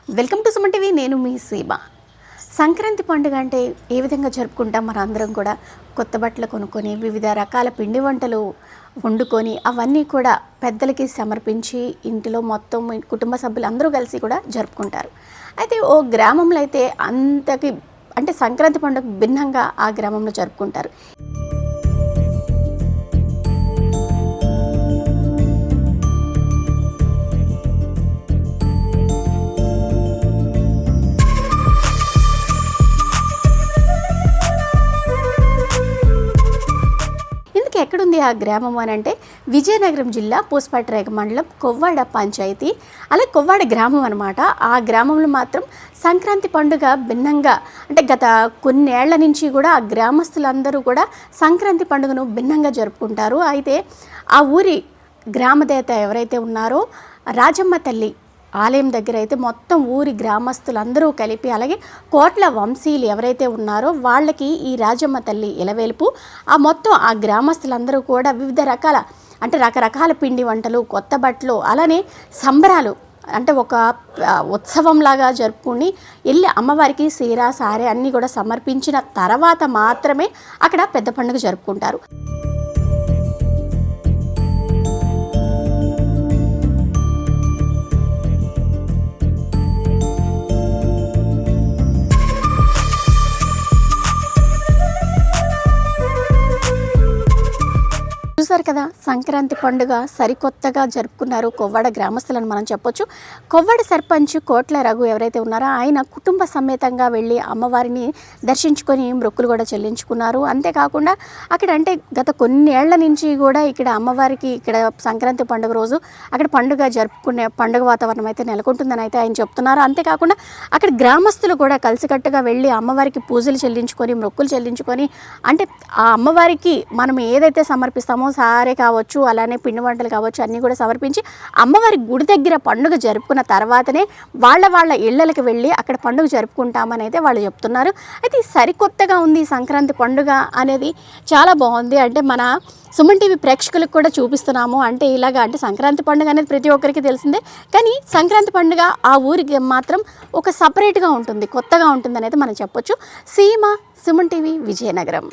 Welcome to Suman TV. నేను మీ సీమ. సంక్రాంతి పండుగ అంటే ఏ విధంగా జరుపుకుంటాం? మన అందరం కూడా కొత్త బట్టలు కొనుక్కొని వివిధ రకాల పిండి వంటలు వండుకొని అవన్నీ కూడా పెద్దలకి సమర్పించి ఇంటిలో మొత్తం కుటుంబ సభ్యులు అందరూ కలిసి కూడా జరుపుకుంటారు. అయితే ఓ గ్రామంలో అయితే అంతకి అంటే సంక్రాంతి పండుగ భిన్నంగా ఆ గ్రామంలో జరుపుకుంటారు. ఎక్కడుంది ఆ గ్రామం అని అంటే విజయనగరం జిల్లా పూసపాటిరేగ మండలం కొవ్వాడ పంచాయతీ, అలాగే కొవ్వాడ గ్రామం అనమాట. ఆ గ్రామంలో మాత్రం సంక్రాంతి పండుగ భిన్నంగా అంటే గత కొన్నేళ్ల నుంచి కూడా ఆ గ్రామస్తులందరూ కూడా సంక్రాంతి పండుగను భిన్నంగా జరుపుకుంటారు. అయితే ఆ ఊరి గ్రామదేవత ఎవరైతే ఉన్నారో రాజమ్మ తల్లి ఆలయం దగ్గర అయితే మొత్తం ఊరి గ్రామస్తులందరూ కలిపి, అలాగే కోట్ల వంశీయులు ఎవరైతే ఉన్నారో వాళ్ళకి ఈ రాజమ్మ తల్లి ఇలవేలుపు. ఆ మొత్తం ఆ గ్రామస్తులందరూ కూడా వివిధ రకాల అంటే రకరకాల పిండి వంటలు, కొత్త బట్టలు, అలానే సంబరాలు అంటే ఒక ఉత్సవంలాగా జరుపుకుని వెళ్ళి అమ్మవారికి సీర సారే అన్నీ కూడా సమర్పించిన తర్వాత మాత్రమే అక్కడ పెద్ద పండుగ జరుపుకుంటారు. చూసారు కదా, సంక్రాంతి పండుగ సరికొత్తగా జరుపుకున్నారు కొవ్వాడ గ్రామస్తులను మనం చెప్పొచ్చు. కొవ్వాడ సర్పంచ్ కోట్ల రఘు ఎవరైతే ఉన్నారో ఆయన కుటుంబ సమేతంగా వెళ్ళి అమ్మవారిని దర్శించుకొని మొక్కులు కూడా చెల్లించుకున్నారు. అంతేకాకుండా అక్కడ అంటే గత కొన్ని ఏళ్ల నుంచి కూడా ఇక్కడ అమ్మవారికి ఇక్కడ సంక్రాంతి పండుగ రోజు అక్కడ పండుగ జరుపుకునే పండుగ వాతావరణం అయితే నెలకొంటుందని అయితే ఆయన చెప్తున్నారు. అంతేకాకుండా అక్కడ గ్రామస్తులు కూడా కలిసికట్టుగా వెళ్ళి అమ్మవారికి పూజలు చెల్లించుకొని మొక్కులు చెల్లించుకొని అంటే ఆ అమ్మవారికి మనం ఏదైతే సమర్పిస్తామో సారే కావచ్చు, అలానే పిండి వంటలు కావచ్చు, అన్నీ కూడా సమర్పించి అమ్మవారి గుడి దగ్గర పండుగ జరుపుకున్న తర్వాతనే వాళ్ళ ఇళ్ళకి వెళ్ళి అక్కడ పండుగ జరుపుకుంటామని అయితే వాళ్ళు చెప్తున్నారు. అయితే సరికొత్తగా ఉంది సంక్రాంతి పండుగ అనేది, చాలా బాగుంది. అంటే మన సుమన్ టీవీ ప్రేక్షకులకు కూడా చూపిస్తున్నాము. అంటే ఇలాగా అంటే సంక్రాంతి పండుగ అనేది ప్రతి ఒక్కరికి తెలిసిందే, కానీ సంక్రాంతి పండుగ ఆ ఊరికి మాత్రం ఒక సపరేట్గా ఉంటుంది, కొత్తగా ఉంటుంది అనేది మనం చెప్పొచ్చు. సీమ, సుమన్ టీవీ, విజయనగరం.